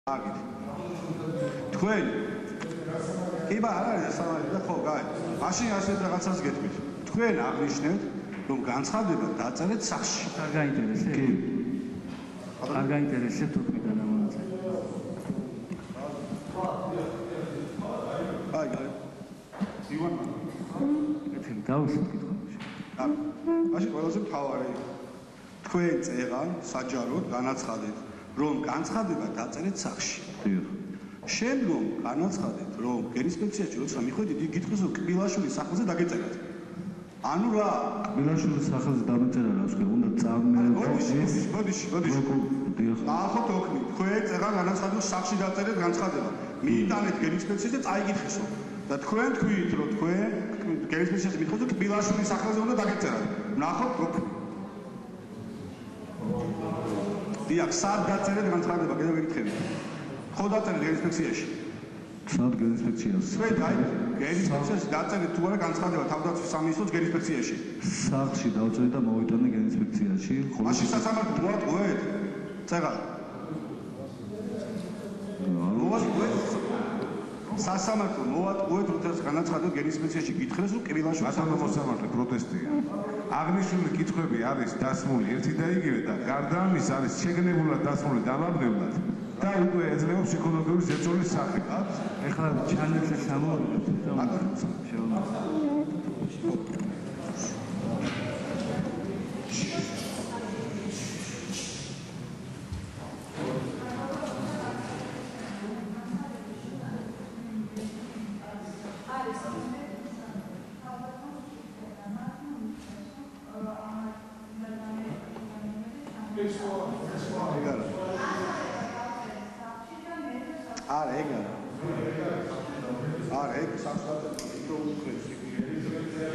თქვენ კი არა სამარი და ხო გაი მაშინ ასეთ რაღაცას გეტყვით თქვენ აღნიშნეთ რომ განცხადება დაწერეთ სახში არ გაინტერესებს კი არ გაინტერესებს თუ თქვენ ამონაწილე აი გაი ივან ეთერი დავუსვით კითხვაში მაშინ ყველაზე მთავარი თქვენ წეღან საჯაროდ განაცხადეთ რომ განცხადება დაწერეთ სახში. შემდგომ განაცხადეთ, რომ გენინსპექციაში როცა მიხვედით, იგი გითხრას, რომ კბილაშვილის სახელზე დაგეწერათ. ანუ რა? კბილაშვილის სახელზე დამეწერა რა ვქო, უნდა ბოდიში. ნახოთ ოქნი, თქვენ წეღან განაცხადეთ, სახში დაწერეთ განცხადება. მიიტანეთ გენინსპექციაში და წაიკითხესო. და თქვენ თქვით, რომ თქვენ გენინსპექციაში მიხვედით, რომ კბილაშვილის სახელზე უნდა დაგეწერათ. ნახოთ ოქნი. დიახ, სად დაწერეთ განცხადება, კიდევ ვიკითხებით. ხო დაწერეთ გენინსპექციაში. სად გენინსპექციაში? თქვენ აი გენინსპექციაში დაწერეთ თუ არა განცხადება თავდაცვის სამინისტროს გენინსპექციაში. სახლში დავწერეთ და მოვიტანე გენინსპექციაში. მაშინ სასამართლო მოატყუეთ. წეღა. სასამართლო მოატყუეთ, როდესაც განაცხადეთ გენინსპექციაში გითხრეს, რომ კბილაშვილის ბატონო მოსამართლე პროტესტია. აღნიშნული კითხვები არის დასმული ერთი და იგივე და გარდა ამის არის შეგნებულად დასმული დამაბნევლად და უკვე ეძლევა ფსიქოლოგიური ზეწოლის სახე. ეხლა ჩანერზე სამოვიდეთ და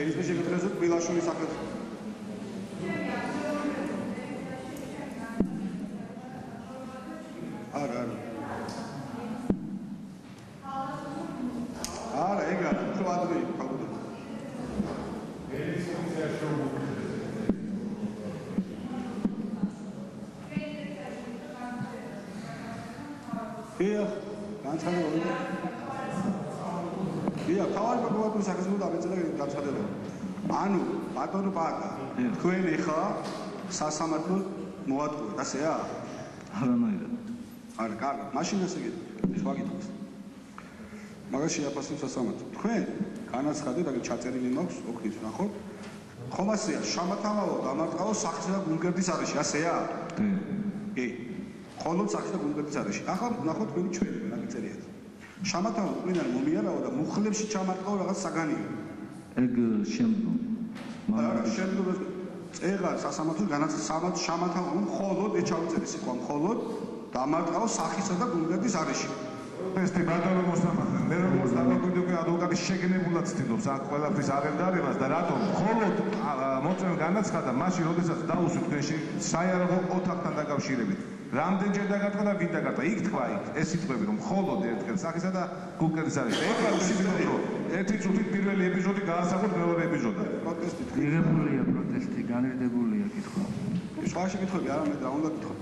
გენინსპექციაში გითხრეს, რომ კბილაშვილის სახელზე. არა, ეგ არა, უფრო ადრე იქნება. განცხადება. დიახ, თავარი პროკურატურის სახელმწიფო დამეწერა განცხადება. ანუ ბატონო პაკა, თქვენ ეხა სასამართლო მოატყუეთ, ასეა? არანაირად. არა, კარგი, მაშინ ასე გეტყვით, სხვა კითხვის. მაგას შეაფასებ სასამართლო. თქვენ განაცხადეთ, აგერ ჩაწერილი მაქვს, ოქნით ნახოთ. ხომ ასეა, შამათამავა დამარტყაო სახისა და გულგერდის არეში, ასეა? კი. ხოლო სახისა და გულგერდის არეში. ახლა ნახოთ თქვენი ჩვენი რა გიწერიათ. შამათამა უკრინარ მომიარაო და მუხლებში ჩამარტყაო რაღაც საგანიო. ეგ შემდგომ. არა, შემდგომ წეღარ სასამართლოს განაცხადა შამათამა მხოლოდ ეჩავწერის იყო მხოლოდ დამარტყაო სახისა და გულგერდის არეში. ესეთი ბატონო მოსამართლე, მე რომ მოსამართლე ადვოკატი შეგნებულად ცდილობს აქ ყველაფრის აღემდარებას და რატომ მხოლოდ მოწმე განაცხადა მაშინ, როდესაც დაუსვით თქვენში საიარაღო ოთახთან დაკავშირებით. რამდენჯერ დაგატყდა და ვინ დაგატყდა? იქ თქვა იქ ეს სიტყვები რომ მხოლოდ ერთხელ სახისა და გულგერდის არეში. ეხლა ვსიტყვით რომ ერთი წუთით პირველი ეპიზოდი გაასახოთ მეორე ეპიზოდად. პროტესტი, მიღებულია პროტესტი, განრიდებულია კითხვა. სხვა შეკითხვები არა მე რა უნდა გითხრათ.